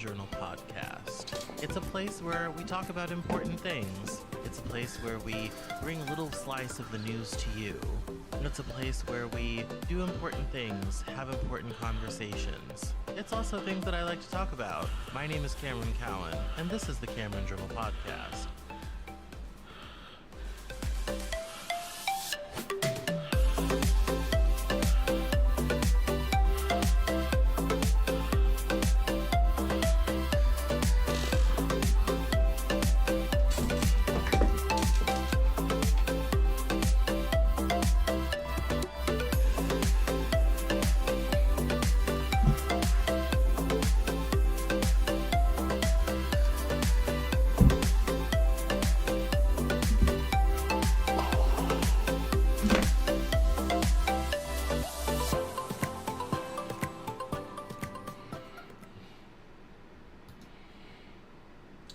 Journal podcast. It's a place where we talk about important things. It's a place where we bring a little slice of the news to you. It's a place where we do important things, have important conversations. It's also things that I like to talk about. My name is Cameron Cowan, and this is the Cameron Journal podcast.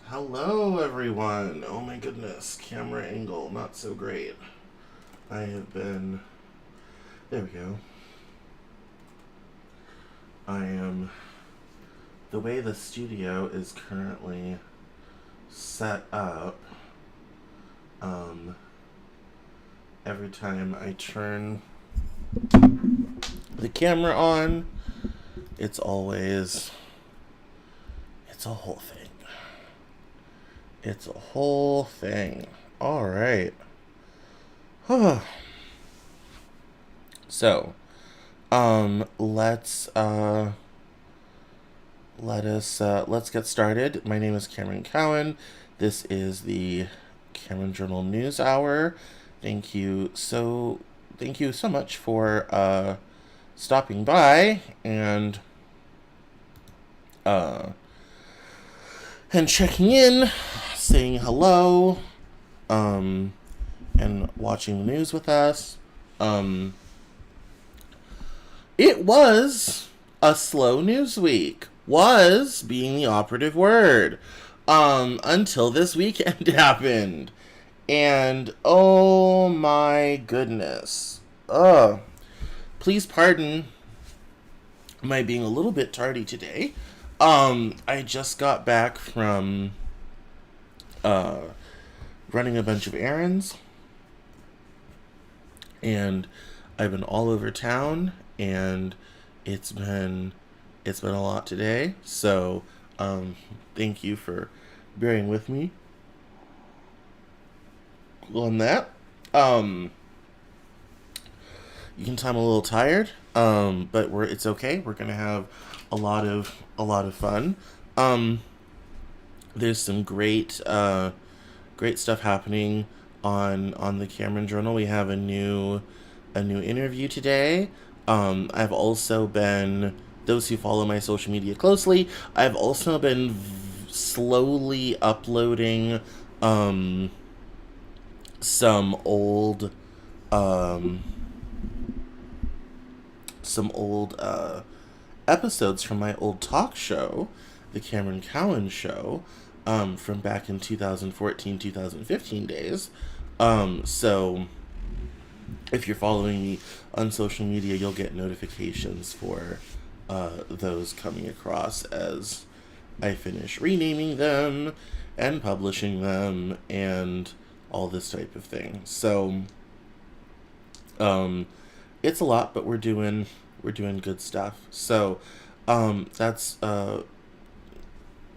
Hello everyone. Oh my goodness, camera angle not so great. There we go. The way the studio is currently set up, every time I turn the camera on, it's a whole thing. It's a whole thing. All right. So, let's get started. My name is Cameron Cowan. This is the Cameron Journal News Hour. Thank you so much for stopping by and checking in, saying hello, and watching the news with us. It was a slow news week. Was being the operative word. Until this weekend happened. And oh my goodness. Please pardon my being a little bit tardy today. I just got back from running a bunch of errands, and I've been all over town, and it's been a lot today. So thank you for bearing with me on that. You can tell I'm a little tired, but it's okay. We're gonna have a lot of fun. There's some great stuff happening on the Cameron Journal. We have a new interview today. I've also been, those who follow my social media closely, I've also been slowly uploading some old episodes from my old talk show, The Cameron Cowan Show, from back in 2014, 2015 days. So if you're following me on social media, you'll get notifications for those coming across as I finish renaming them and publishing them and all this type of thing. So it's a lot, but we're doing good stuff. So that's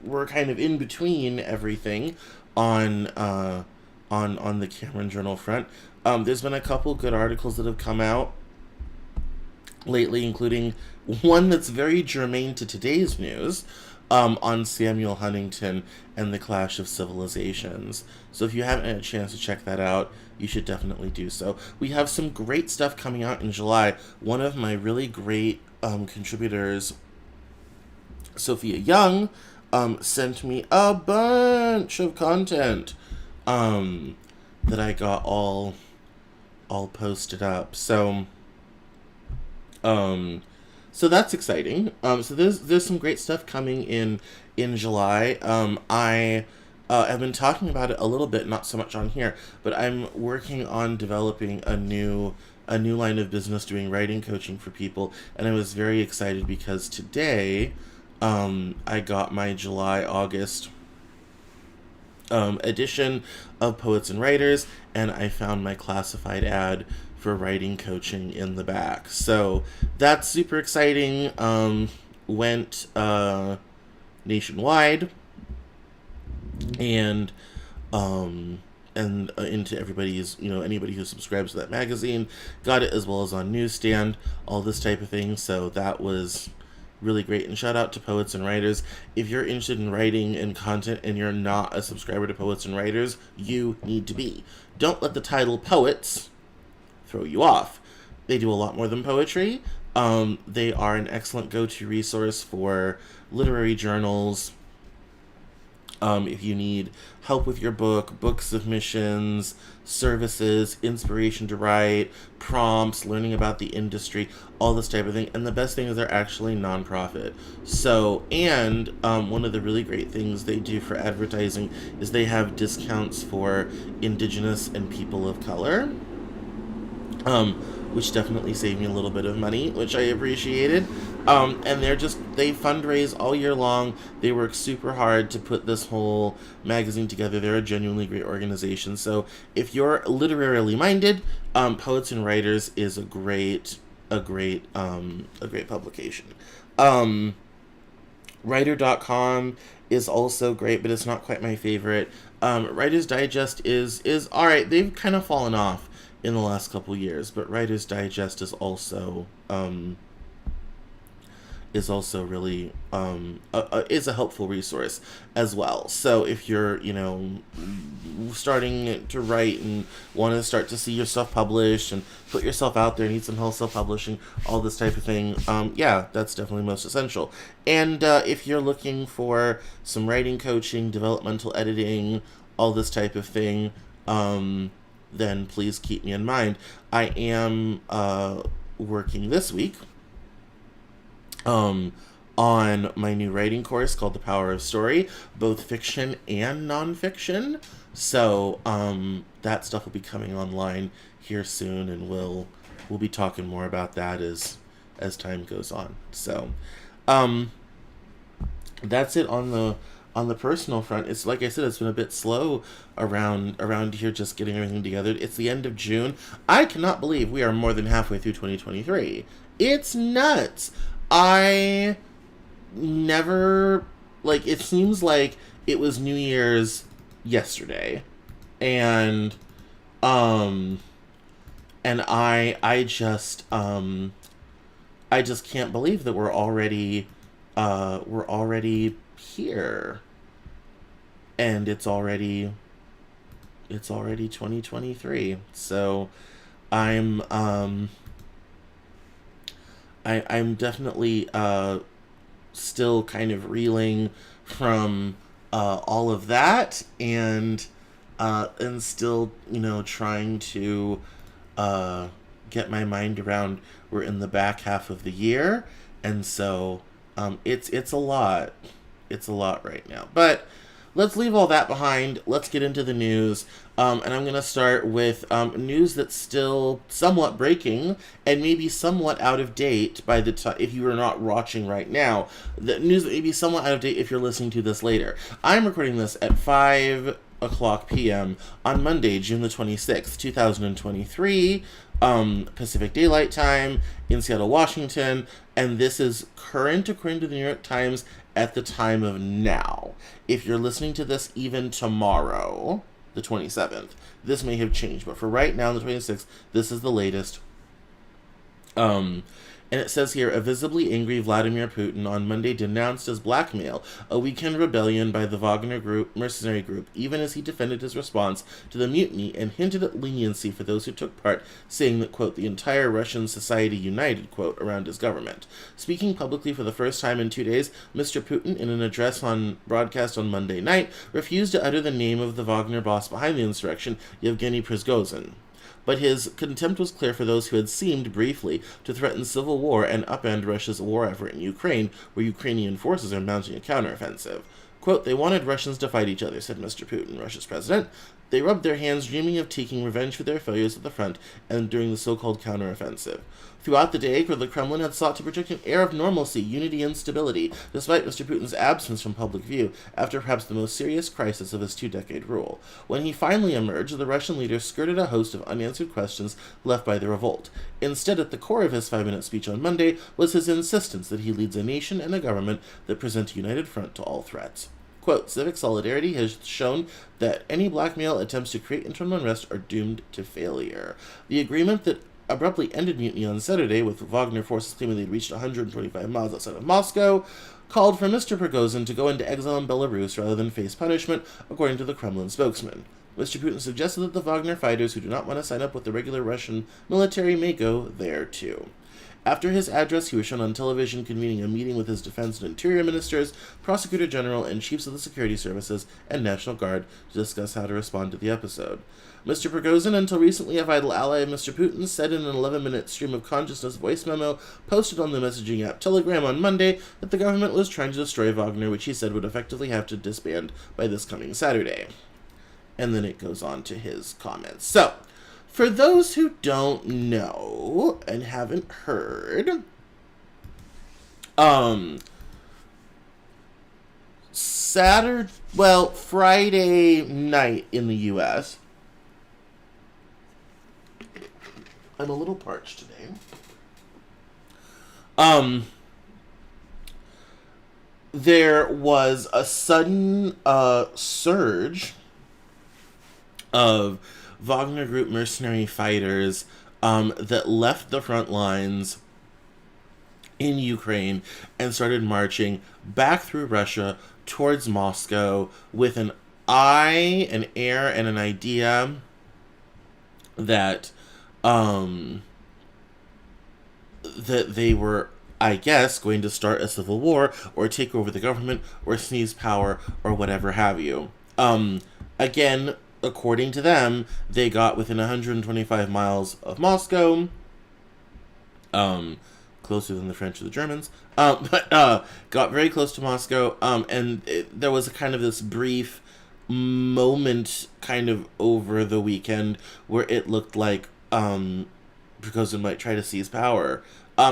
we're kind of in between everything on the Cameron Journal front. There's been a couple good articles that have come out lately, including one that's very germane to today's news, on Samuel Huntington and the Clash of Civilizations. So if you haven't had a chance to check that out, you should definitely do so. We have some great stuff coming out in July. One of my really great contributors, Sophia Young, sent me a bunch of content that I got all posted up. So that's exciting. So there's some great stuff coming in July. I have been talking about it a little bit, not so much on here, but I'm working on developing a new line of business doing writing coaching for people, and I was very excited because today I got my July-August edition of Poets and Writers, and I found my classified ad for writing coaching in the back. So that's super exciting. Went nationwide, and into everybody's, anybody who subscribes to that magazine got it, as well as on newsstand, all this type of thing. So that was really great. And shout out to Poets and Writers. If you're interested in writing and content and you're not a subscriber to Poets and Writers, you need to be. Don't let the title Poets throw you off. They do a lot more than poetry. They are an excellent go-to resource for literary journals. If you need help with your book submissions, services, inspiration to write, prompts, learning about the industry, all this type of thing. And the best thing is they're actually nonprofit. So, and one of the really great things they do for advertising is they have discounts for Indigenous and people of color, which definitely saved me a little bit of money, which I appreciated. And they fundraise all year long. They work super hard to put this whole magazine together. They're a genuinely great organization. So if you're literarily minded, Poets and Writers is a great publication. Writer.com is also great, but it's not quite my favorite. Writer's Digest is all right. They've kind of fallen off in the last couple years, but Writer's Digest is also really is a helpful resource as well. So if you're starting to write and want to start to see your stuff published and put yourself out there, need some help self-publishing, all this type of thing, that's definitely most essential. And if you're looking for some writing coaching, developmental editing, all this type of thing, then please keep me in mind. I am working this week on my new writing course called The Power of Story, both fiction and nonfiction. So that stuff will be coming online here soon, and we'll be talking more about that as time goes on. So that's it on the personal front. It's like I said, it's been a bit slow around here, just getting everything together. It's the end of June. I cannot believe we are more than halfway through 2023. It's nuts. I never, it seems like it was New Year's yesterday, and I just can't believe that we're already here, and it's already 2023. So I'm definitely still kind of reeling from all of that, and still trying to get my mind around we're in the back half of the year, and so it's a lot. It's a lot right now, but let's leave all that behind. Let's get into the news. And I'm going to start with news that's still somewhat breaking and maybe somewhat out of date by the time, if you are not watching right now, the news that may be somewhat out of date if you're listening to this later. I'm recording this at 5 o'clock p.m. on Monday, June the 26th, 2023, Pacific Daylight Time in Seattle, Washington, and this is current according to the New York Times at the time of now. If you're listening to this even tomorrow, the 27th, this may have changed, but for right now, the 26th, this is the latest. And it says here, a visibly angry Vladimir Putin on Monday denounced as blackmail a weekend rebellion by the Wagner mercenary group, even as he defended his response to the mutiny and hinted at leniency for those who took part, saying that, quote, the entire Russian society united, quote, around his government. Speaking publicly for the first time in 2 days, Mr. Putin, in an address broadcast on Monday night, refused to utter the name of the Wagner boss behind the insurrection, Yevgeny Prigozhin. But his contempt was clear for those who had seemed, briefly, to threaten civil war and upend Russia's war effort in Ukraine, where Ukrainian forces are mounting a counteroffensive. Quote, they wanted Russians to fight each other, said Mr. Putin, Russia's president. They rubbed their hands, dreaming of taking revenge for their failures at the front and during the so-called counteroffensive. Throughout the day, the Kremlin had sought to project an air of normalcy, unity, and stability, despite Mr. Putin's absence from public view after perhaps the most serious crisis of his two-decade rule. When he finally emerged, the Russian leader skirted a host of unanswered questions left by the revolt. Instead, at the core of his 5-minute speech on Monday was his insistence that he leads a nation and a government that present a united front to all threats. Quote, civic solidarity has shown that any blackmail attempts to create internal unrest are doomed to failure. The agreement that abruptly ended mutiny on Saturday, with Wagner forces claiming they'd reached 125 miles outside of Moscow, called for Mr. Prigozhin to go into exile in Belarus rather than face punishment, according to the Kremlin spokesman. Mr. Putin suggested that the Wagner fighters who do not want to sign up with the regular Russian military may go there too. After his address, he was shown on television convening a meeting with his defense and interior ministers, prosecutor general, and chiefs of the security services and National Guard to discuss how to respond to the episode. Mr. Prigozhin, until recently a vital ally of Mr. Putin, said in an 11-minute stream of consciousness voice memo posted on the messaging app Telegram on Monday that the government was trying to destroy Wagner, which he said would effectively have to disband by this coming Saturday. And then it goes on to his comments. So, for those who don't know and haven't heard, Friday night in the U.S., I'm a little parched today. There was a sudden surge of Wagner Group mercenary fighters that left the front lines in Ukraine and started marching back through Russia towards Moscow with an eye, an air, and an idea that that they were, I guess, going to start a civil war or take over the government or seize power or whatever have you. Again, according to them, they got within 125 miles of Moscow, closer than the French or the Germans, but got very close to Moscow, and there was a kind of this brief moment kind of over the weekend where it looked like Prigozhin might try to seize power.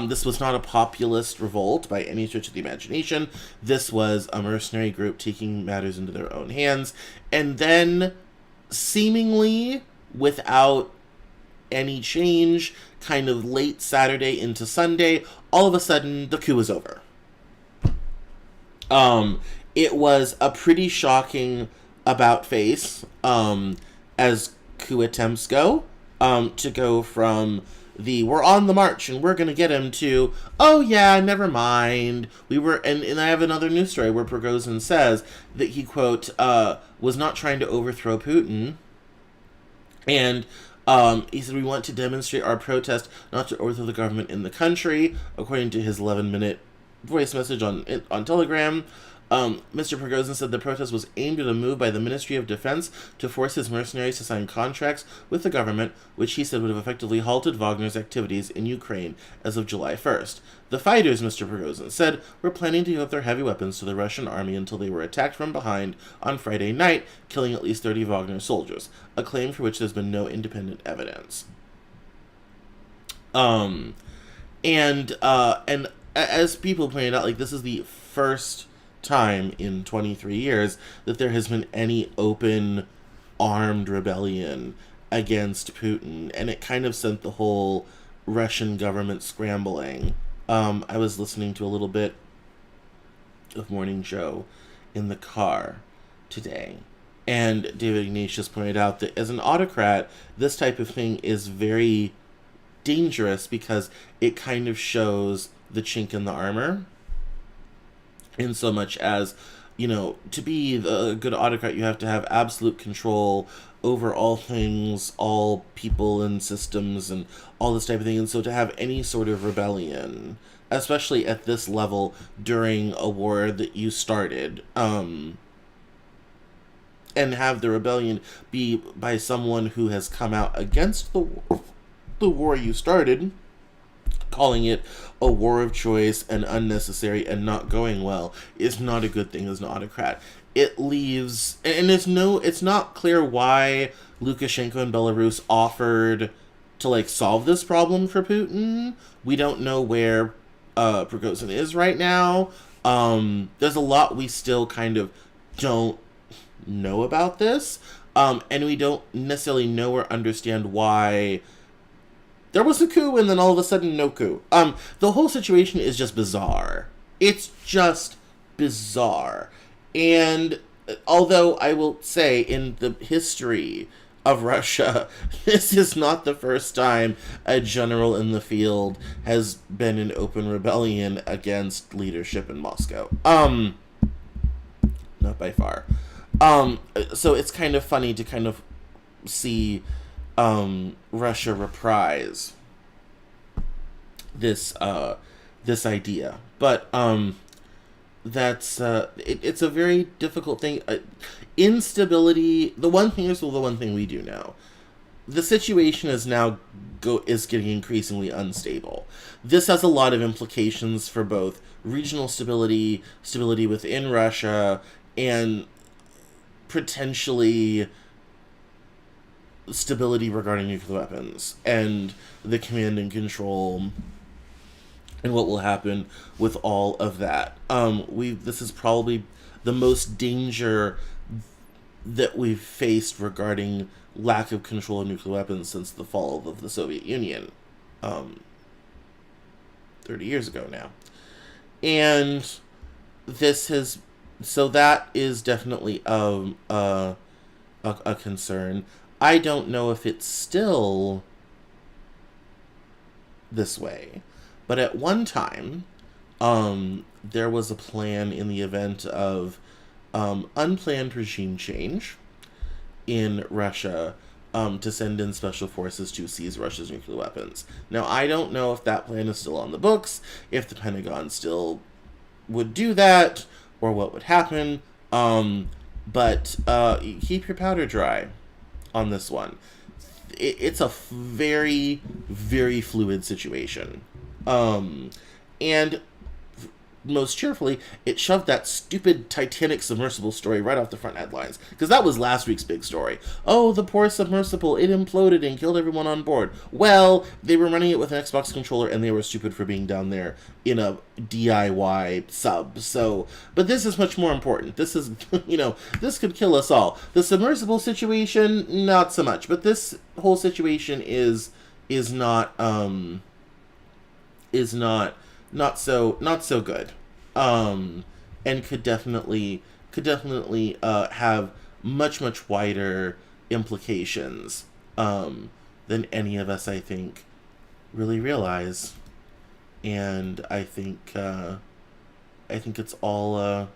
This was not a populist revolt by any stretch of the imagination. This was a mercenary group taking matters into their own hands, and then seemingly without any change, kind of late Saturday into Sunday, all of a sudden the coup was over. It was a pretty shocking about face, as coup attempts go, to go from the we're on the march and we're gonna get him to, oh yeah, never mind, we were, and I have another news story where Prigozhin says that he, quote, was not trying to overthrow Putin, and he said, we want to demonstrate our protest not to overthrow the government in the country, according to his 11-minute voice message on Telegram. Mr. Prigozhin said the protest was aimed at a move by the Ministry of Defense to force his mercenaries to sign contracts with the government, which he said would have effectively halted Wagner's activities in Ukraine as of July 1st. The fighters, Mr. Prigozhin said, were planning to give up their heavy weapons to the Russian army until they were attacked from behind on Friday night, killing at least 30 Wagner soldiers, a claim for which there's been no independent evidence. And as people pointed out, like, this is the first time in 23 years that there has been any open armed rebellion against Putin, and it kind of sent the whole Russian government scrambling. I was listening to a little bit of Morning Show in the car today, and David Ignatius pointed out that as an autocrat, this type of thing is very dangerous because it kind of shows the chink in the armor. In so much as, you know, to be a good autocrat, you have to have absolute control over all things, all people and systems and all this type of thing. And so to have any sort of rebellion, especially at this level during a war that you started, and have the rebellion be by someone who has come out against the war you started, calling it a war of choice and unnecessary and not going well, is not a good thing as an autocrat. It leaves, and it's not clear why Lukashenko in Belarus offered to like solve this problem for Putin. We don't know where Prigozhin is right now. There's a lot we still kind of don't know about this, and we don't necessarily know or understand why there was a coup and then all of a sudden no coup. The whole situation is just bizarre. It's just bizarre. And although I will say in the history of Russia, this is not the first time a general in the field has been in open rebellion against leadership in Moscow. Not by far. So it's kind of funny to kind of see Russia reprise this this idea, but that's it's a very difficult thing. Instability. The one thing is, well, the one thing we do know, the situation is now is getting increasingly unstable. This has a lot of implications for both regional stability, stability within Russia, and potentially stability regarding nuclear weapons and the command and control and what will happen with all of that. This is probably the most danger that we've faced regarding lack of control of nuclear weapons since the fall of the Soviet Union, 30 years ago now. And this has, so that is definitely a concern. I don't know if it's still this way, but at one time, there was a plan in the event of unplanned regime change in Russia to send in special forces to seize Russia's nuclear weapons. Now, I don't know if that plan is still on the books, if the Pentagon still would do that, or what would happen, but keep your powder dry on this one. It's a very, very fluid situation. And most cheerfully, it shoved that stupid Titanic submersible story right off the front headlines, because that was last week's big story. Oh, the poor submersible, it imploded and killed everyone on board. Well, they were running it with an Xbox controller, and they were stupid for being down there in a DIY sub. So, but this is much more important. This is, this could kill us all. The submersible situation, not so much, but this whole situation is not so good, and could definitely have much wider implications than any of us, I think, really realize. And I think it's all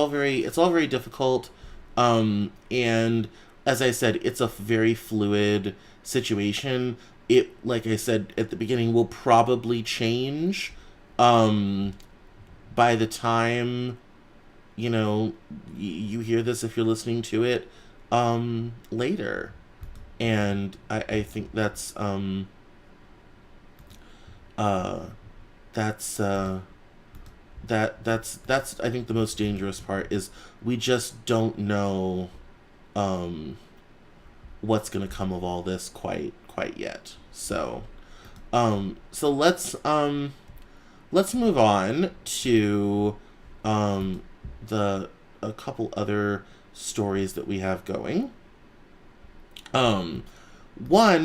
very difficult, and as I said, it's a very fluid situation. It, like I said at the beginning, will probably change by the time you hear this, if you're listening to it later. And I think that's I think the most dangerous part is we just don't know what's gonna come of all this quite yet. So let's move on to a couple other stories that we have going. One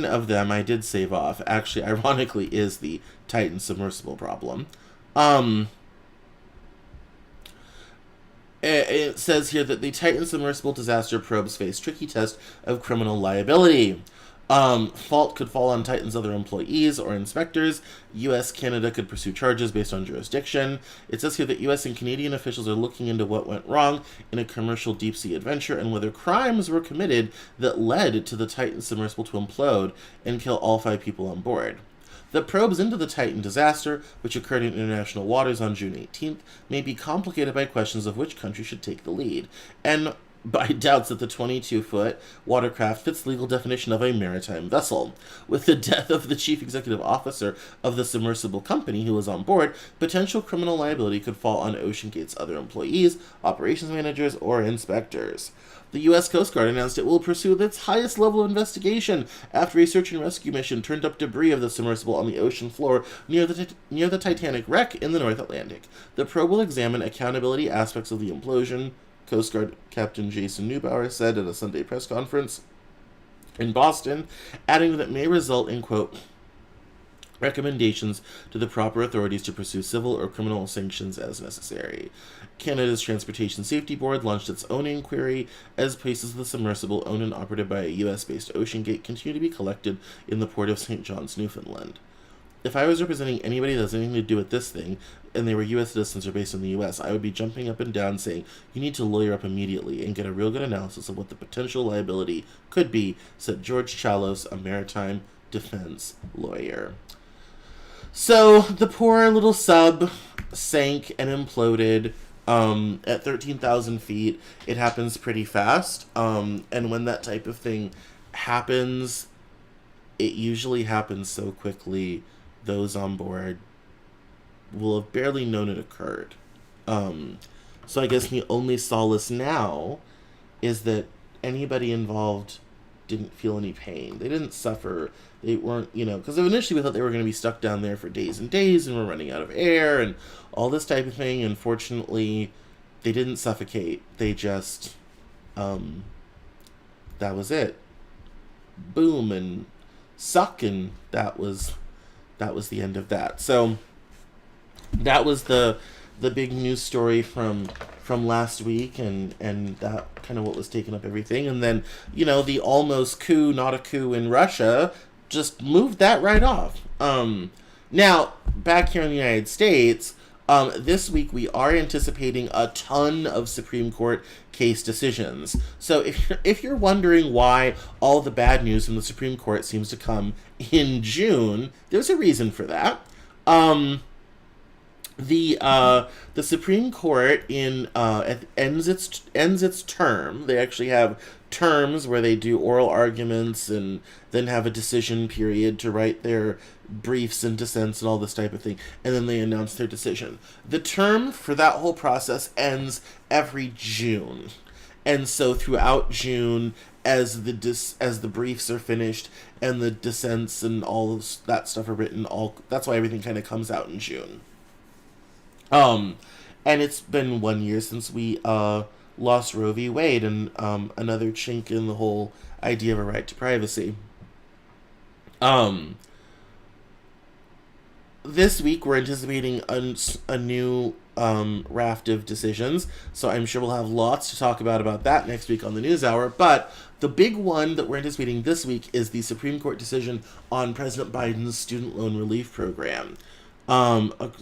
of them I did save off, actually, ironically, is the Titan submersible problem. It says here that the Titan submersible disaster probes face tricky test of criminal liability. Fault could fall on Titan's other employees or inspectors. U.S. Canada could pursue charges based on jurisdiction. It says here that U.S. and Canadian officials are looking into what went wrong in a commercial deep-sea adventure and whether crimes were committed that led to the Titan submersible to implode and kill all 5 people on board. The probes into the Titan disaster, which occurred in international waters on June 18th, may be complicated by questions of which country should take the lead. And Biden doubts that the 22-foot watercraft fits legal definition of a maritime vessel. With the death of the chief executive officer of the submersible company who was on board, potential criminal liability could fall on OceanGate's other employees, operations managers, or inspectors. The U.S. Coast Guard announced it will pursue its highest level of investigation after a search and rescue mission turned up debris of the submersible on the ocean floor near the Titanic wreck in the North Atlantic. The probe will examine accountability aspects of the implosion, Coast Guard Captain Jason Neubauer said at a Sunday press conference in Boston, adding that it may result in, quote, recommendations to the proper authorities to pursue civil or criminal sanctions as necessary. Canada's Transportation Safety Board launched its own inquiry as pieces of the submersible owned and operated by a U.S.-based OceanGate continue to be collected in the port of St. John's, Newfoundland. If I was representing anybody that has anything to do with this thing, and they were U.S. citizens or based in the U.S., I would be jumping up and down saying, you need to lawyer up immediately and get a real good analysis of what the potential liability could be, said George Chalos, a maritime defense lawyer. So, the poor little sub sank and imploded at 13,000 feet. It happens pretty fast, and when that type of thing happens, it usually happens so quickly, those on board will have barely known it occurred. So I guess the only solace now is that anybody involved didn't feel any pain. They didn't suffer. They weren't, because initially we thought they were going to be stuck down there for days and days and were running out of air and all this type of thing. And fortunately, they didn't suffocate. They just, that was it. Boom and suck, and that was the end of that. So that was the big news story from last week, and that kind of what was taking up everything. And then, the almost coup, not a coup in Russia, just moved that right off. Now, back here in the United States, this week we are anticipating a ton of Supreme Court case decisions. So if you're wondering why all the bad news from the Supreme Court seems to come in June, there's a reason for that. The Supreme Court ends its term. They actually have terms where they do oral arguments and then have a decision period to write their briefs and dissents and all this type of thing, and then they announce their decision. The term for that whole process ends every June, and so throughout June, as the briefs are finished and the dissents and all of that stuff are written, that's why everything kind of comes out in June. And it's been 1 year since we lost Roe v. Wade, and another chink in the whole idea of a right to privacy. This week we're anticipating a new raft of decisions, so I'm sure we'll have lots to talk about that next week on the NewsHour. But the big one that we're anticipating this week is the Supreme Court decision on President Biden's student loan relief program.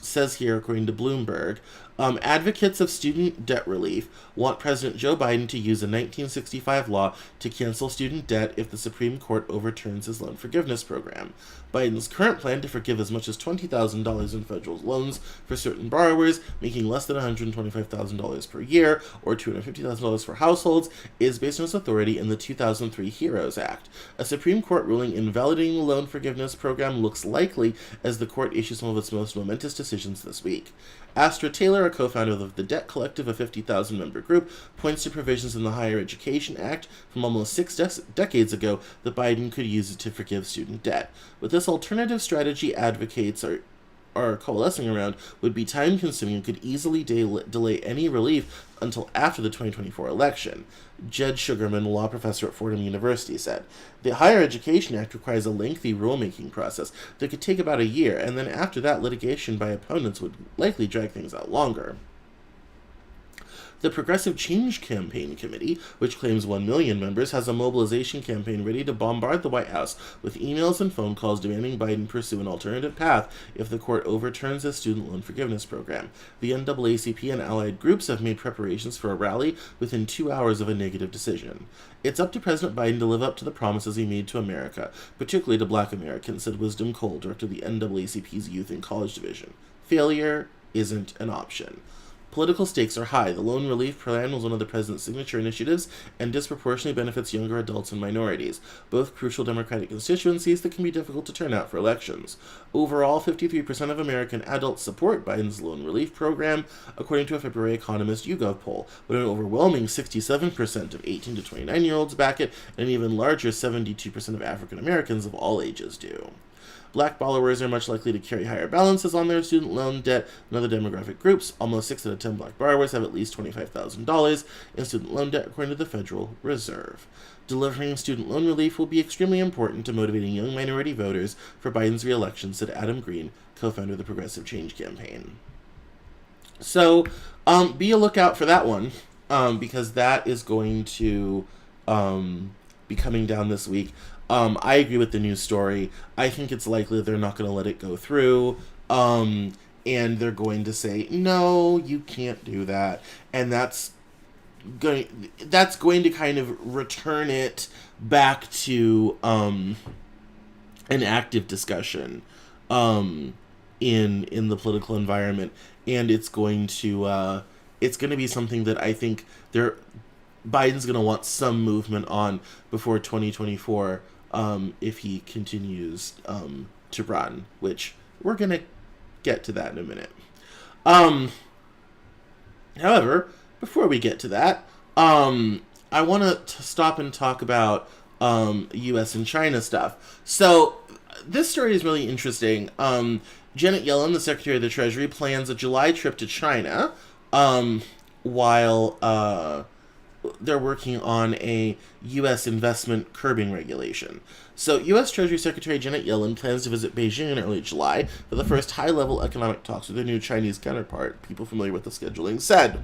Says here, according to Bloomberg, advocates of student debt relief want President Joe Biden to use a 1965 law to cancel student debt if the Supreme Court overturns his loan forgiveness program. Biden's current plan to forgive as much as $20,000 in federal loans for certain borrowers making less than $125,000 per year or $250,000 for households is based on its authority in the 2003 HEROES Act. A Supreme Court ruling invalidating the loan forgiveness program looks likely as the court issues some of its most momentous decisions this week. Astra Taylor, a co-founder of the Debt Collective, a 50,000-member group, points to provisions in the Higher Education Act from almost 6 decades ago that Biden could use to forgive student debt. But this alternative strategy advocates are coalescing around would be time-consuming and could easily delay any relief until after the 2024 election. Jed Sugarman, a law professor at Fordham University, said, "The Higher Education Act requires a lengthy rulemaking process that could take about a year, and then after that, litigation by opponents would likely drag things out longer." The Progressive Change Campaign Committee, which claims 1 million members, has a mobilization campaign ready to bombard the White House with emails and phone calls demanding Biden pursue an alternative path if the court overturns the student loan forgiveness program. The NAACP and allied groups have made preparations for a rally within 2 hours of a negative decision. "It's up to President Biden to live up to the promises he made to America, particularly to Black Americans," said Wisdom Cole, director of the NAACP's Youth and College Division. "Failure isn't an option." Political stakes are high. The loan relief plan was one of the president's signature initiatives and disproportionately benefits younger adults and minorities, both crucial Democratic constituencies that can be difficult to turn out for elections. Overall, 53% of American adults support Biden's loan relief program, according to a February Economist YouGov poll, but an overwhelming 67% of 18 to 29-year-olds back it, and an even larger 72% of African Americans of all ages do. Black borrowers are much likely to carry higher balances on their student loan debt than other demographic groups. Almost 6 out of 10 black borrowers have at least $25,000 in student loan debt, according to the Federal Reserve. Delivering student loan relief will be extremely important to motivating young minority voters for Biden's re-election, said Adam Green, co-founder of the Progressive Change Campaign. So, be a lookout for that one, because that is going to be coming down this week. I agree with the news story. I think it's likely that they're not going to let it go through, and they're going to say, no, you can't do that, and that's going to kind of return it back to an active discussion in the political environment, and it's going to be something that I think Biden's going to want some movement on before 2024, if he continues to run, which we're going to get to that in a minute. However, before we get to that, I want to stop and talk about U.S. and China stuff. So this story is really interesting. Janet Yellen, the Secretary of the Treasury, plans a July trip to China while they're working on a U.S. investment curbing regulation. So U.S. Treasury Secretary Janet Yellen plans to visit Beijing in early July for the first high-level economic talks with their new Chinese counterpart, people familiar with the scheduling said.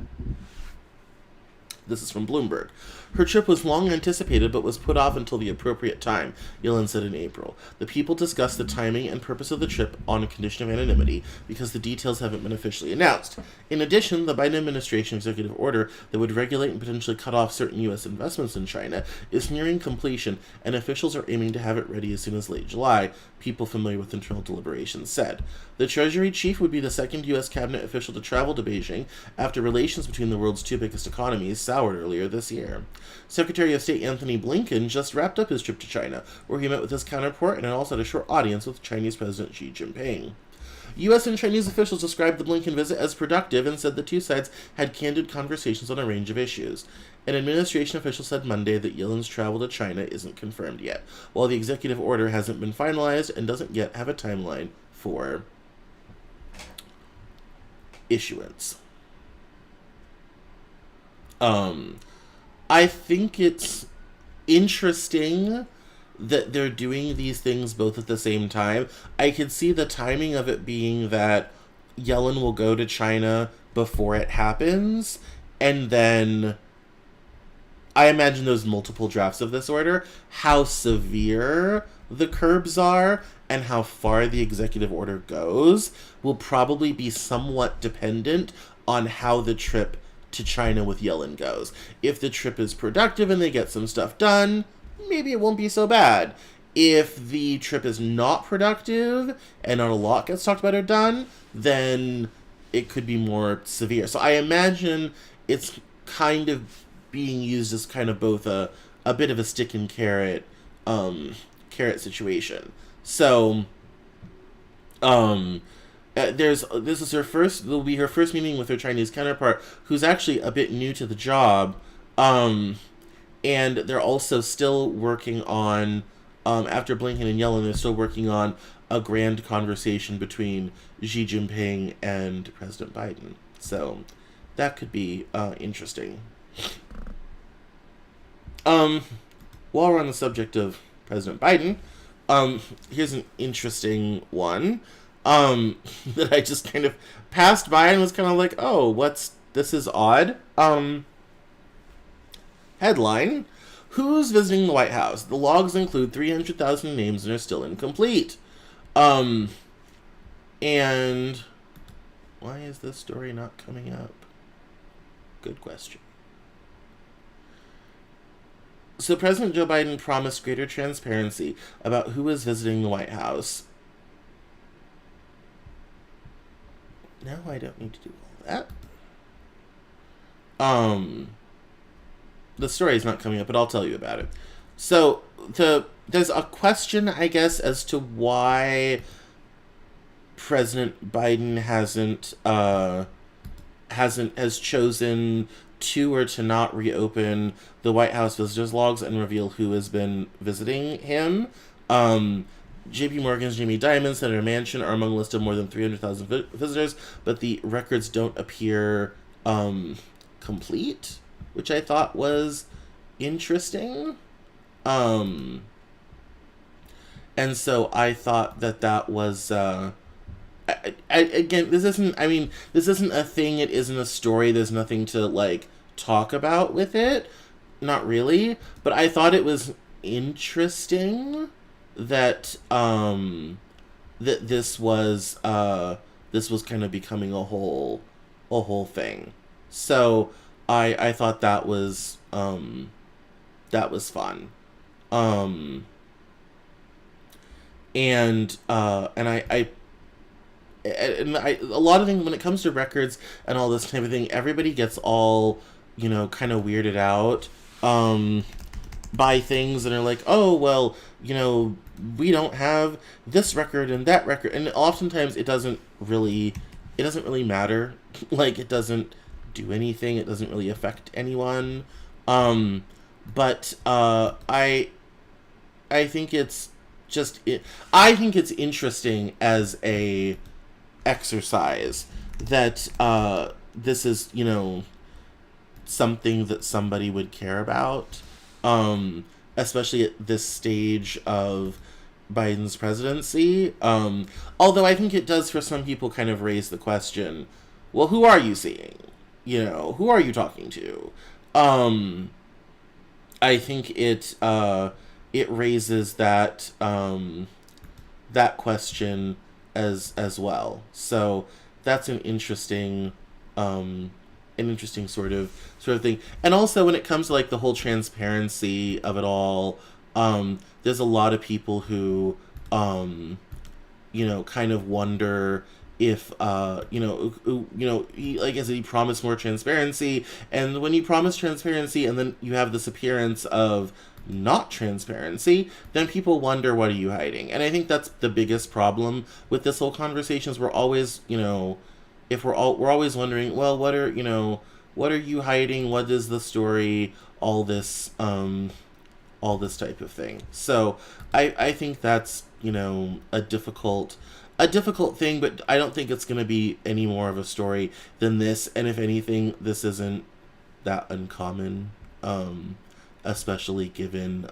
This is from Bloomberg. Her trip was long anticipated but was put off until the appropriate time, Yellen said in April. The people discussed the timing and purpose of the trip on a condition of anonymity because the details haven't been officially announced. In addition, the Biden administration executive order that would regulate and potentially cut off certain U.S. investments in China is nearing completion, and officials are aiming to have it ready as soon as late July, people familiar with internal deliberations said. The Treasury chief would be the second U.S. cabinet official to travel to Beijing after relations between the world's two biggest economies soured earlier this year. Secretary of State Anthony Blinken just wrapped up his trip to China, where he met with his counterpart and also had a short audience with Chinese President Xi Jinping. U.S. and Chinese officials described the Blinken visit as productive and said the two sides had candid conversations on a range of issues. An administration official said Monday that Yellen's travel to China isn't confirmed yet, while the executive order hasn't been finalized and doesn't yet have a timeline for issuance. I think it's interesting that they're doing these things both at the same time. I could see the timing of it being that Yellen will go to China before it happens, and then I imagine there's multiple drafts of this order. How severe the curbs are and how far the executive order goes will probably be somewhat dependent on how the trip to China with Yellen goes. If the trip is productive and they get some stuff done, maybe it won't be so bad. If the trip is not productive and not a lot gets talked about or done, then it could be more severe. So I imagine it's kind of being used as kind of both a bit of a stick and carrot situation. So this will be her first meeting with her Chinese counterpart, who's actually a bit new to the job, and they're also still working on, after Blinken and Yellen, they're still working on a grand conversation between Xi Jinping and President Biden. So that could be interesting. While we're on the subject of President Biden, here's an interesting one that I just kind of passed by and was kind of like, oh, this is odd. Headline: Who's visiting the White House? The logs include 300,000 names and are still incomplete. And why is this story not coming up? Good question. So President Joe Biden promised greater transparency about who is visiting the White House. No, I don't need to do all that. Um, the story is not coming up, but I'll tell you about it. So there's a question, I guess, as to why President Biden has chosen to or to not reopen the White House visitors logs and reveal who has been visiting him. JP Morgan's Jamie Dimon, Senator Manchin are among a list of more than 300,000 visitors, but the records don't appear complete, which I thought was interesting. And so I thought that was again, this isn't a thing, it isn't a story, there's nothing to like talk about with it, not really, but I thought it was interesting that that this was kind of becoming a whole thing. So I thought that was fun. And I a lot of things when it comes to records and all this type of thing, everybody gets all, kind of weirded out by things and are like, oh, well, we don't have this record and that record, and oftentimes it doesn't really matter. Like, it doesn't do anything, it doesn't really affect anyone. But I think it's I think it's interesting as a exercise that this is, something that somebody would care about, especially at this stage of Biden's presidency. Although I think it does, for some people, kind of raise the question, well, who are you seeing? Who are you talking to? I think it raises that that question as well. So that's an interesting sort of thing. And also, when it comes to like the whole transparency of it all, there's a lot of people who kind of wonder if he promised more transparency, and when you promise transparency and then you have this appearance of not transparency, then people wonder, what are you hiding? And I think that's the biggest problem with this whole conversation, is we're always, we're always wondering, well, what are you hiding? What is the story? All this type of thing. So I think that's, a difficult thing, but I don't think it's going to be any more of a story than this. And if anything, this isn't that uncommon, especially given,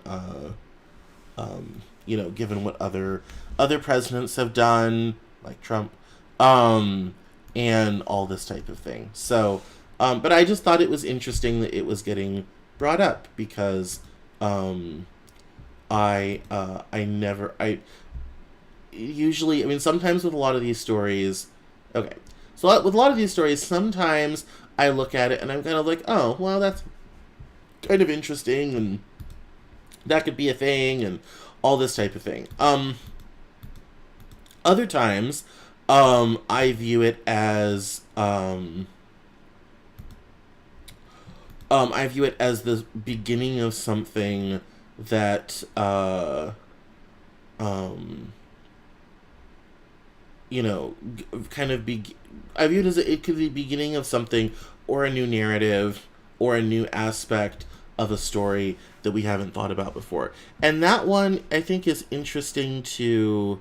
given what other presidents have done, like Trump, and all this type of thing. So, but I just thought it was interesting that it was getting brought up, because sometimes with a lot of these stories, with a lot of these stories, sometimes I look at it and I'm kind of like, oh, well, that's kind of interesting, and that could be a thing, and all this type of thing. Other times, I view it as, the beginning of something that, I view it as it could be the beginning of something, or a new narrative, or a new aspect of a story that we haven't thought about before. And that one, I think, is interesting to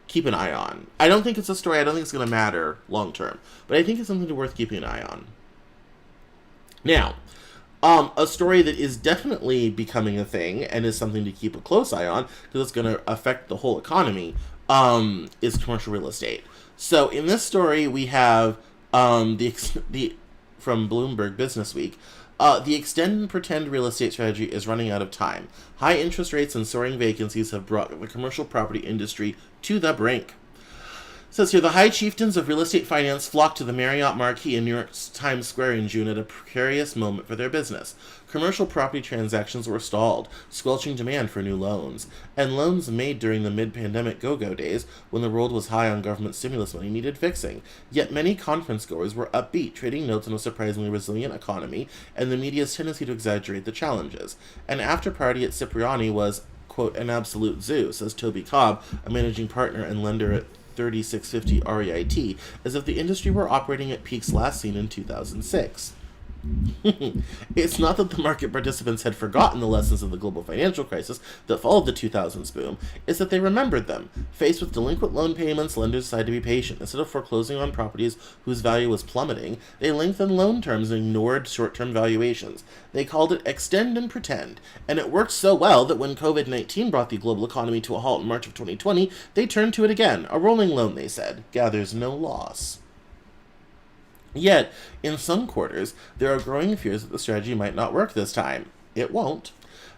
keep an eye on. I don't think it's a story, I don't think it's going to matter long term, but I think it's something worth keeping an eye on. Now, a story that is definitely becoming a thing, and is something to keep a close eye on, because it's going to affect the whole economy, is commercial real estate. So in this story, we have from Bloomberg Business Week, the extend and pretend real estate strategy is running out of time. High interest rates and soaring vacancies have brought the commercial property industry to the brink. It says here, the high chieftains of real estate finance flocked to the Marriott Marquis in New York's Times Square in June at a precarious moment for their business. commercial property transactions were stalled, squelching demand for new loans. And loans made during the mid-pandemic go-go days, when the world was high on government stimulus money, needed fixing. Yet many conference goers were upbeat, trading notes on a surprisingly resilient economy and the media's tendency to exaggerate the challenges. An after-party at Cipriani was, quote, an absolute zoo, says Toby Cobb, a managing partner and lender at 3650 REIT, as if the industry were operating at peaks last seen in 2006. It's not that the market participants had forgotten the lessons of the global financial crisis that followed the 2000s boom, it's that they remembered them. Faced with delinquent loan payments, lenders decided to be patient. Instead of foreclosing on properties whose value was plummeting, they lengthened loan terms and ignored short-term valuations. They called it extend and pretend, and it worked so well that when COVID-19 brought the global economy to a halt in March of 2020, they turned to it again. A rolling loan, they said, gathers no loss. Yet, in some quarters, there are growing fears that the strategy might not work this time. It won't.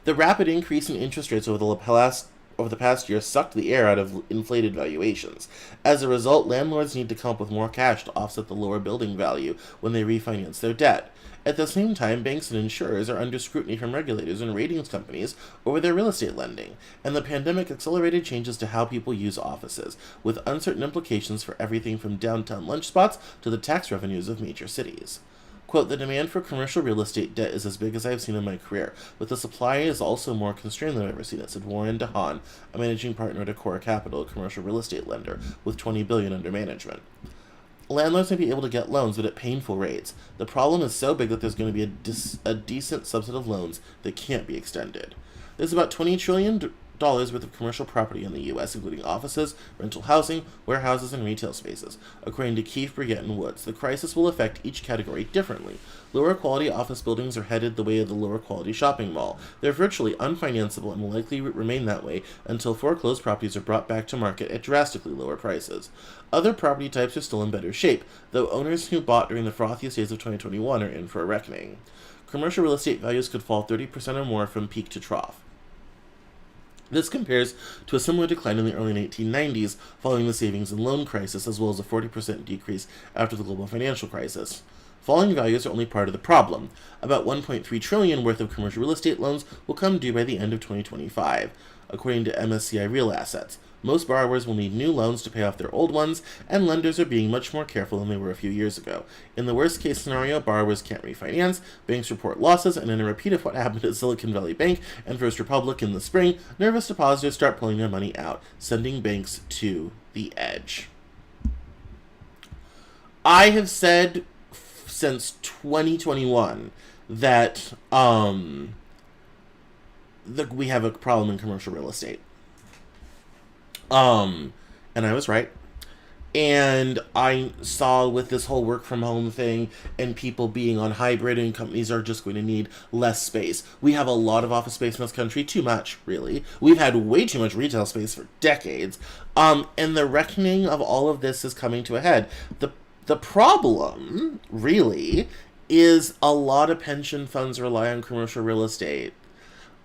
The rapid increase in interest rates over the past year sucked the air out of inflated valuations. As a result, landlords need to come up with more cash to offset the lower building value when they refinance their debt. At the same time, banks and insurers are under scrutiny from regulators and ratings companies over their real estate lending, and the pandemic accelerated changes to how people use offices, with uncertain implications for everything from downtown lunch spots to the tax revenues of major cities. Quote, the demand for commercial real estate debt is as big as I've seen in my career, but the supply is also more constrained than I've ever seen it, said Warren DeHaan, a managing partner at Accor Capital, a commercial real estate lender with $20 billion under management. Landlords may be able to get loans, but at painful rates. The problem is so big that there's going to be a decent subset of loans that can't be extended. There's about $20 trillion worth of commercial property in the U.S., including offices, rental housing, warehouses, and retail spaces. According to Keefe, Brigette, and Woods, the crisis will affect each category differently. Lower quality office buildings are headed the way of the lower quality shopping mall. They're virtually unfinanceable and will likely remain that way until foreclosed properties are brought back to market at drastically lower prices. Other property types are still in better shape, though owners who bought during the frothiest days of 2021 are in for a reckoning. Commercial real estate values could fall 30% or more from peak to trough. This compares to a similar decline in the early 1990s following the savings and loan crisis, as well as a 40% decrease after the global financial crisis. Falling values are only part of the problem. About $1.3 trillion worth of commercial real estate loans will come due by the end of 2025, according to MSCI Real Assets. Most borrowers will need new loans to pay off their old ones, and lenders are being much more careful than they were a few years ago. In the worst-case scenario, borrowers can't refinance, banks report losses, and in a repeat of what happened at Silicon Valley Bank and First Republic in the spring, nervous depositors start pulling their money out, sending banks to the edge. I have said since 2021 that we have a problem in commercial real estate. And I was right. And I saw with this whole work from home thing and people being on hybrid and companies are just going to need less space. We have a lot of office space in this country, too much, really. We've had way too much retail space for decades. And the reckoning of all of this is coming to a head. The problem, really, is a lot of pension funds rely on commercial real estate.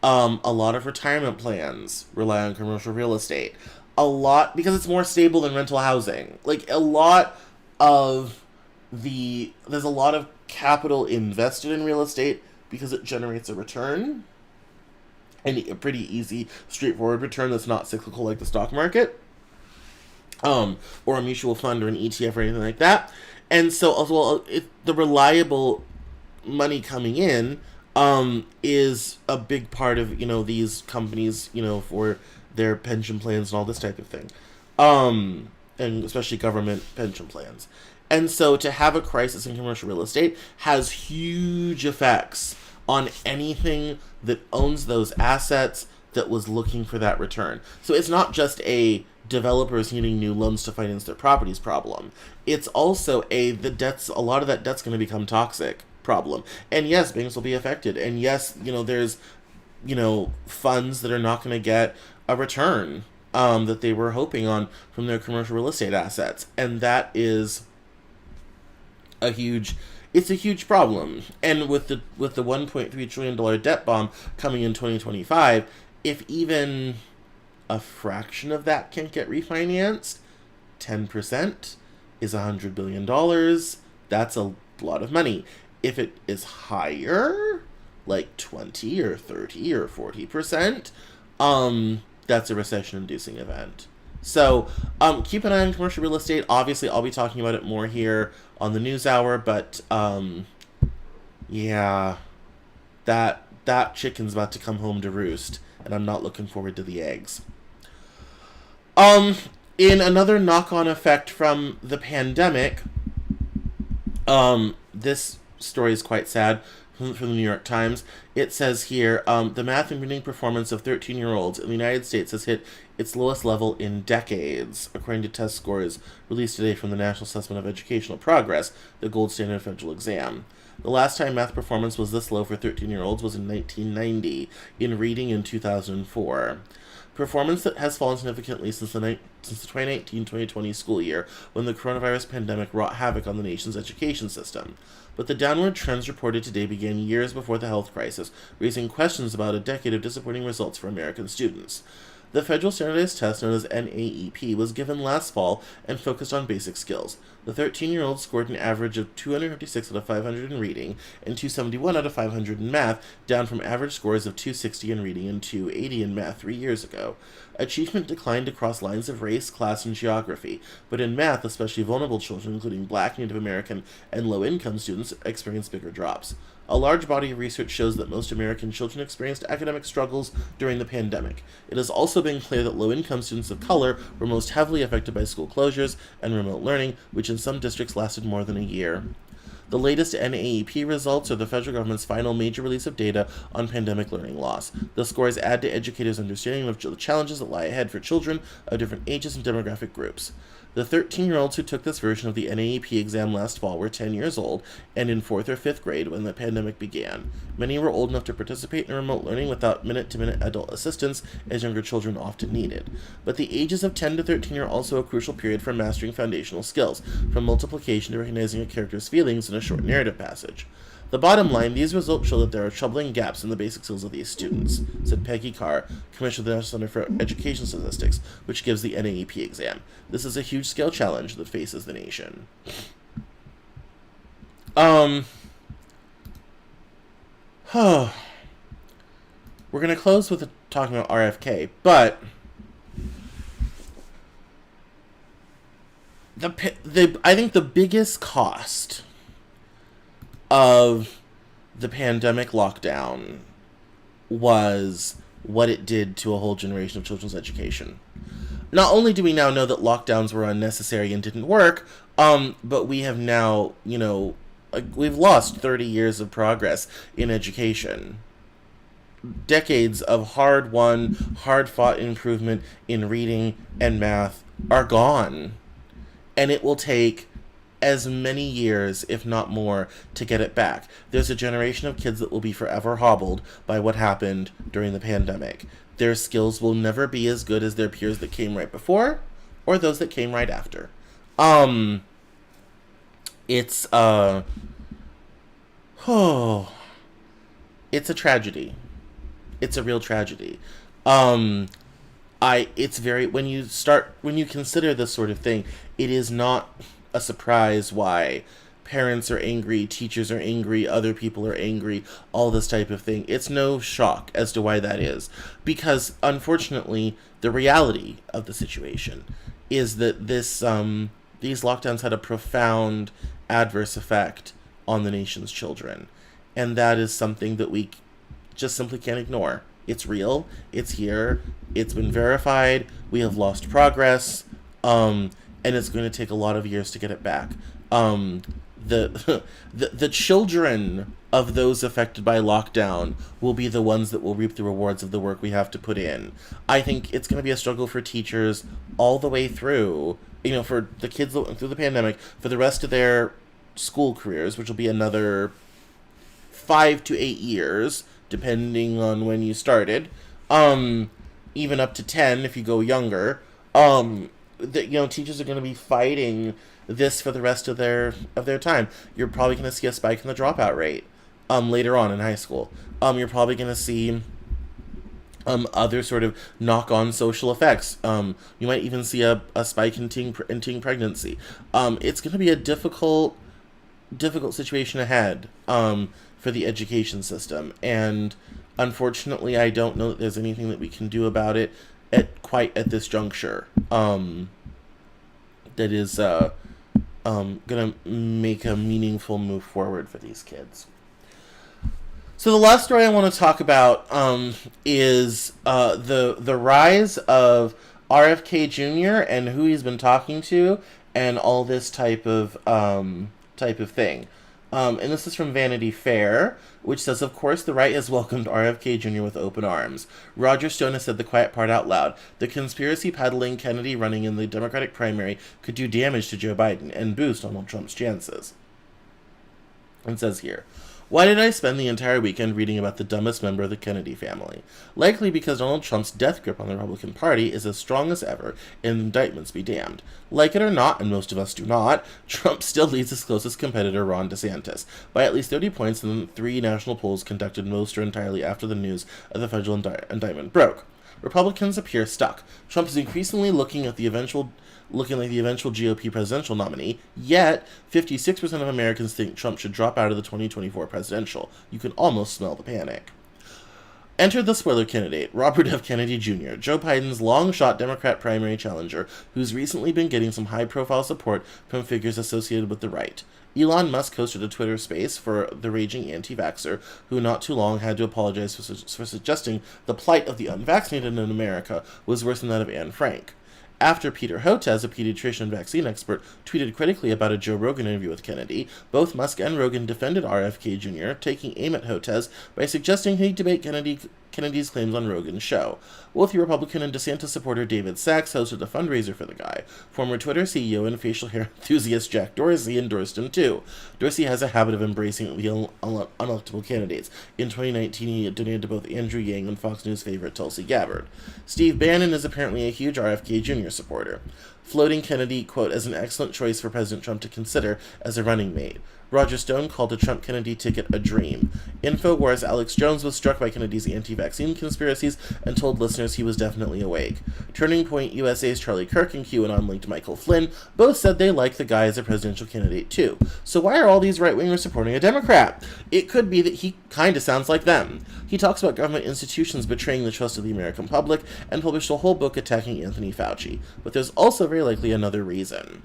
A lot of retirement plans rely on commercial real estate. A lot, because it's more stable than rental housing. There's a lot of capital invested in real estate because it generates a return. And a pretty easy, straightforward return that's not cyclical like the stock market. Or a mutual fund or an ETF or anything like that. And so, as well, the reliable money coming in is a big part of, these companies, for their pension plans and all this type of thing. And especially government pension plans. And so to have a crisis in commercial real estate has huge effects on anything that owns those assets that was looking for that return. So it's not just a developers needing new loans to finance their properties problem. It's also a lot of that debt's going to become toxic problem. And yes, banks will be affected. And yes, there's, funds that are not going to get a return that they were hoping on from their commercial real estate assets. And that is a huge problem. And with the $1.3 trillion debt bomb coming in 2025, if even a fraction of that can't get refinanced, 10% is $100 billion. That's a lot of money. If it is higher, like 20 or 30 or 40%, that's a recession-inducing event. So keep an eye on commercial real estate. Obviously, I'll be talking about it more here on the news hour, but yeah, that chicken's about to come home to roost, and I'm not looking forward to the eggs. Um, in another knock-on effect from the pandemic, this story is quite sad from the New York Times. It says here, the math and reading performance of 13-year-olds in the United States has hit its lowest level in decades, according to test scores released today from the National Assessment of Educational Progress, the gold standard federal exam. The last time math performance was this low for 13-year-olds was in 1990, in reading in 2004. Performance that has fallen significantly since the 2019-2020 school year, when the coronavirus pandemic wrought havoc on the nation's education system. But the downward trends reported today began years before the health crisis, raising questions about a decade of disappointing results for American students. The federal standardized test, known as NAEP, was given last fall and focused on basic skills. The 13-year-old scored an average of 256 out of 500 in reading and 271 out of 500 in math, down from average scores of 260 in reading and 280 in math 3 years ago. Achievement declined across lines of race, class, and geography, but in math, especially vulnerable children, including Black, Native American, and low-income students, experienced bigger drops. A large body of research shows that most American children experienced academic struggles during the pandemic. It has also been clear that low-income students of color were most heavily affected by school closures and remote learning, which in some districts lasted more than a year. The latest NAEP results are the federal government's final major release of data on pandemic learning loss. The scores add to educators' understanding of the challenges that lie ahead for children of different ages and demographic groups. The 13-year-olds who took this version of the NAEP exam last fall were 10 years old and in 4th or 5th grade when the pandemic began. Many were old enough to participate in remote learning without minute-to-minute adult assistance, as younger children often needed. But the ages of 10 to 13 are also a crucial period for mastering foundational skills, from multiplication to recognizing a character's feelings in a short narrative passage. The bottom line, these results show that there are troubling gaps in the basic skills of these students, said Peggy Carr, Commissioner of the National Center for Education Statistics, which gives the NAEP exam. This is a huge-scale challenge that faces the nation. We're going to close with talking about RFK, but I think the biggest cost of the pandemic lockdown was what it did to a whole generation of children's education. Not only do we now know that lockdowns were unnecessary and didn't work, but we have now, we've lost 30 years of progress in education. Decades of hard-won, hard-fought improvement in reading and math are gone. And it will take as many years, if not more, to get it back. There's a generation of kids that will be forever hobbled by what happened during the pandemic. Their skills will never be as good as their peers that came right before, or those that came right after. It's a tragedy. It's a real tragedy. It's very, when you consider this sort of thing, it is not a surprise why parents are angry, teachers are angry, other people are angry, all this type of thing. It's no shock as to why that is. Because, unfortunately, the reality of the situation is that these lockdowns had a profound adverse effect on the nation's children. And that is something that we just simply can't ignore. It's real, it's here, it's been verified, we have lost progress, and it's going to take a lot of years to get it back. The children of those affected by lockdown will be the ones that will reap the rewards of the work we have to put in. I think it's going to be a struggle for teachers all the way through, for the kids through the pandemic, for the rest of their school careers, which will be another 5 to 8 years, depending on when you started, even up to 10 if you go younger. Teachers are going to be fighting this for the rest of their time. You're probably going to see a spike in the dropout rate later on in high school. You're probably going to see other sort of knock-on social effects. You might even see a spike in teen pregnancy. It's going to be a difficult situation ahead. for the education system. And unfortunately, I don't know that there's anything that we can do about it at this juncture. That is gonna make a meaningful move forward for these kids. So the last story I want to talk about is the rise of RFK Jr. and who he's been talking to, and all this type of thing. And this is from Vanity Fair, which says, of course, the right has welcomed RFK Jr. with open arms. Roger Stone has said the quiet part out loud. The conspiracy peddling Kennedy running in the Democratic primary could do damage to Joe Biden and boost Donald Trump's chances. It says here, why did I spend the entire weekend reading about the dumbest member of the Kennedy family? Likely because Donald Trump's death grip on the Republican Party is as strong as ever, and indictments be damned. Like it or not, and most of us do not, Trump still leads his closest competitor, Ron DeSantis, by at least 30 points in the 3 national polls conducted most or entirely after the news of the federal indictment broke. Republicans appear stuck. Trump is increasingly looking like the eventual GOP presidential nominee, yet 56% of Americans think Trump should drop out of the 2024 presidential. You can almost smell the panic. Enter the spoiler candidate, Robert F. Kennedy Jr., Joe Biden's long-shot Democrat primary challenger, who's recently been getting some high-profile support from figures associated with the right. Elon Musk hosted a Twitter space for the raging anti-vaxxer, who not too long had to apologize for suggesting the plight of the unvaccinated in America was worse than that of Anne Frank. After Peter Hotez, a pediatrician and vaccine expert, tweeted critically about a Joe Rogan interview with Kennedy, both Musk and Rogan defended RFK Jr., taking aim at Hotez by suggesting he debate Kennedy's claims on Rogan's show. Wealthy Republican and DeSantis supporter David Sachs hosted a fundraiser for the guy. Former Twitter CEO and facial hair enthusiast Jack Dorsey endorsed him too. Dorsey has a habit of embracing the unelectable candidates. In 2019, he donated to both Andrew Yang and Fox News favorite Tulsi Gabbard. Steve Bannon is apparently a huge RFK Jr. supporter, floating Kennedy, quote, as an excellent choice for President Trump to consider as a running mate. Roger Stone called the Trump-Kennedy ticket a dream. InfoWars' Alex Jones was struck by Kennedy's anti-vaccine conspiracies and told listeners he was definitely awake. Turning Point USA's Charlie Kirk and QAnon-linked Michael Flynn both said they like the guy as a presidential candidate too. So why are all these right-wingers supporting a Democrat? It could be that he kinda sounds like them. He talks about government institutions betraying the trust of the American public and published a whole book attacking Anthony Fauci. But there's also very likely another reason.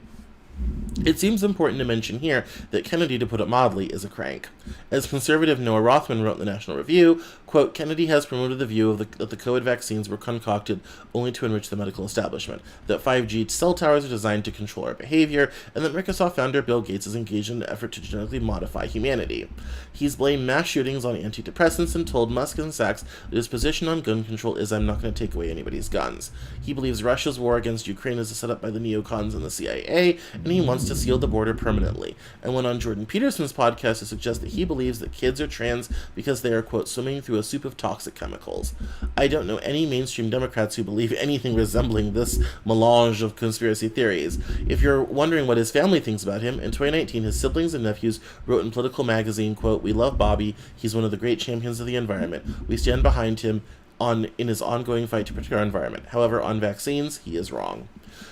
It seems important to mention here that Kennedy, to put it mildly, is a crank. As conservative Noah Rothman wrote in the National Review, quote, Kennedy has promoted the view that the COVID vaccines were concocted only to enrich the medical establishment, that 5G cell towers are designed to control our behavior, and that Microsoft founder Bill Gates is engaged in an effort to genetically modify humanity. He's blamed mass shootings on antidepressants and told Musk and Sachs that his position on gun control is I'm not going to take away anybody's guns. He believes Russia's war against Ukraine is a setup by the neocons and the CIA, and he wants to seal the border permanently, and went on Jordan Peterson's podcast to suggest that he believes that kids are trans because they are, quote, swimming through a soup of toxic chemicals. I don't know any mainstream Democrats who believe anything resembling this melange of conspiracy theories. If you're wondering what his family thinks about him, in 2019 his siblings and nephews wrote in Political magazine, quote, we love Bobby, he's one of the great champions of the environment. We stand behind him in his ongoing fight to protect our environment. However, on vaccines, he is wrong.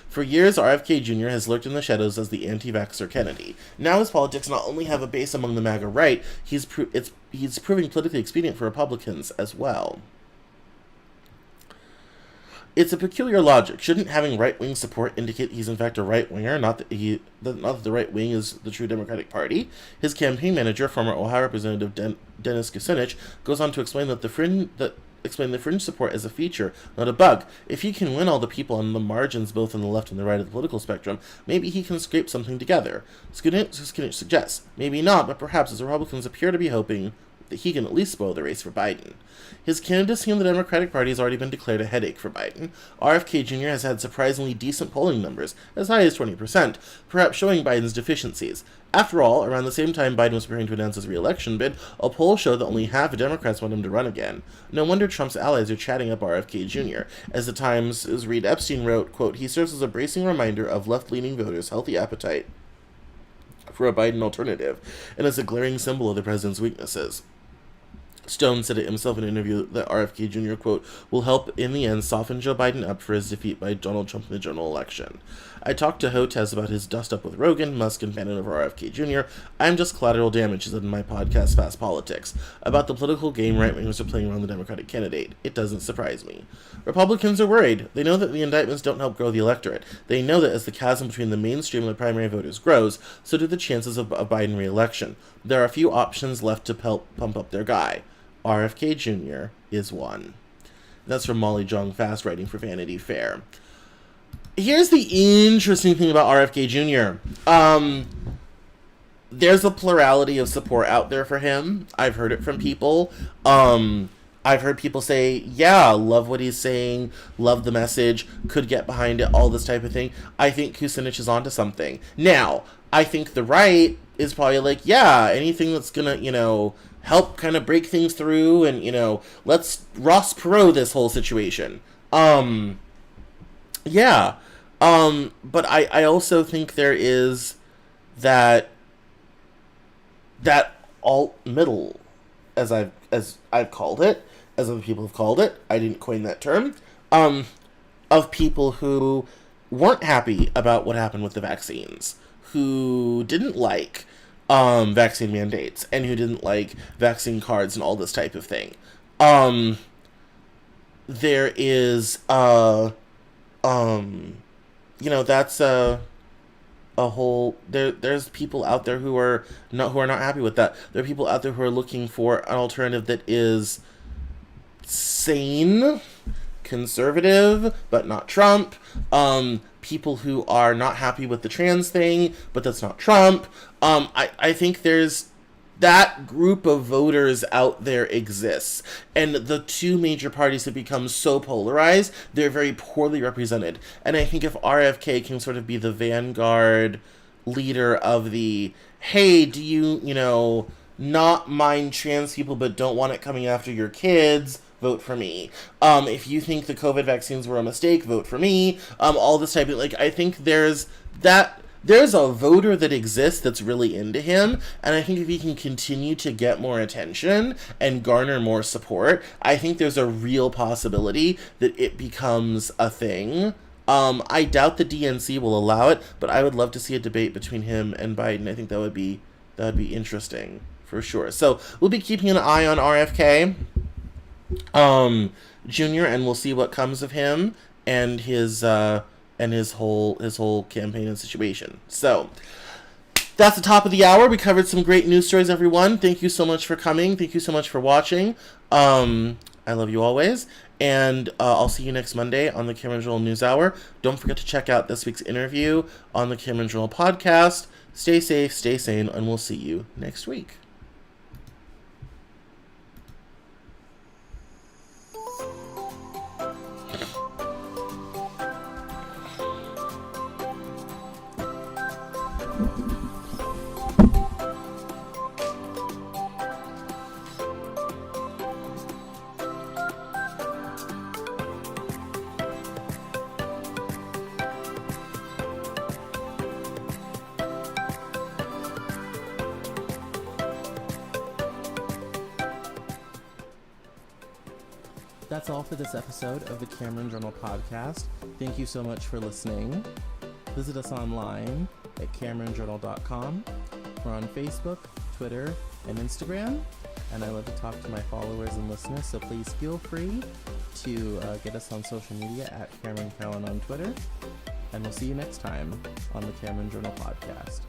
For years, RFK Jr. has lurked in the shadows as the anti-vaxxer Kennedy. Now his politics not only have a base among the MAGA right, he's proving politically expedient for Republicans as well. It's a peculiar logic. Shouldn't having right-wing support indicate he's in fact a right-winger, not that the right wing is the true Democratic Party? His campaign manager, former Ohio Representative Dennis Kucinich, goes on to explain that the fringe support as a feature, not a bug. If he can win all the people on the margins, both on the left and the right of the political spectrum, maybe he can scrape something together. Kucinich suggests, maybe not, but perhaps as Republicans appear to be hoping that he can at least spoil the race for Biden. His candidacy in the Democratic Party has already been declared a headache for Biden. RFK Jr. has had surprisingly decent polling numbers, as high as 20%, perhaps showing Biden's deficiencies. After all, around the same time Biden was preparing to announce his re-election bid, a poll showed that only half of Democrats want him to run again. No wonder Trump's allies are chatting up RFK Jr. As the Times' Reed Epstein wrote, quote, he serves as a bracing reminder of left-leaning voters' healthy appetite for a Biden alternative, and as a glaring symbol of the president's weaknesses. Stone said it himself in an interview that RFK Jr., quote, will help in the end soften Joe Biden up for his defeat by Donald Trump in the general election. I talked to Hotez about his dust-up with Rogan, Musk, and Bannon over RFK Jr. I'm just collateral damage, he said in my podcast, Fast Politics, about the political game right-wingers are playing around the Democratic candidate. It doesn't surprise me. Republicans are worried. They know that the indictments don't help grow the electorate. They know that as the chasm between the mainstream and the primary voters grows, so do the chances of a Biden re-election. There are a few options left to pump up their guy. RFK Jr. is one. That's from Molly Jong Fast, writing for Vanity Fair. Here's the interesting thing about RFK Jr. There's a plurality of support out there for him. I've heard it from people. I've heard people say, yeah, love what he's saying, love the message, could get behind it, all this type of thing. I think Kucinich is onto something. Now, I think the right is probably like, yeah, anything that's gonna, help kind of break things through and, let's Ross Perot this whole situation. Yeah. But I also think there is that alt middle, as I've called it, as other people have called it, I didn't coin that term, of people who weren't happy about what happened with the vaccines, who didn't like vaccine mandates, and who didn't like vaccine cards and all this type of thing. There is, that's a whole, there's people out there who are not happy with that. There are people out there who are looking for an alternative that is sane, conservative, but not Trump. People who are not happy with the trans thing, but that's not Trump. I think there's that group of voters out there exists. And the two major parties have become so polarized, they're very poorly represented. And I think if RFK can sort of be the vanguard leader of the, hey, do you, not mind trans people but don't want it coming after your kids, vote for me. If you think the COVID vaccines were a mistake, vote for me. All this type of, I think there's a voter that exists that's really into him, and I think if he can continue to get more attention and garner more support, I think there's a real possibility that it becomes a thing. I doubt the DNC will allow it, but I would love to see a debate between him and Biden. I think that would be interesting for sure. So we'll be keeping an eye on RFK Jr., and we'll see what comes of him and his whole campaign and situation. So that's the top of the hour. We covered some great news stories, everyone. Thank you so much for coming. Thank you so much for watching. I love you always. And I'll see you next Monday on the Cameron Journal News Hour. Don't forget to check out this week's interview on the Cameron Journal podcast. Stay safe, stay sane, and we'll see you next week. That's all for this episode of the Cameron Journal podcast. Thank you so much for listening. Visit us online at CameronJournal.com. We're on Facebook, Twitter, and Instagram, and I love to talk to my followers and listeners, so please feel free to get us on social media at Cameron Cowan on Twitter, and we'll see you next time on the Cameron Journal podcast.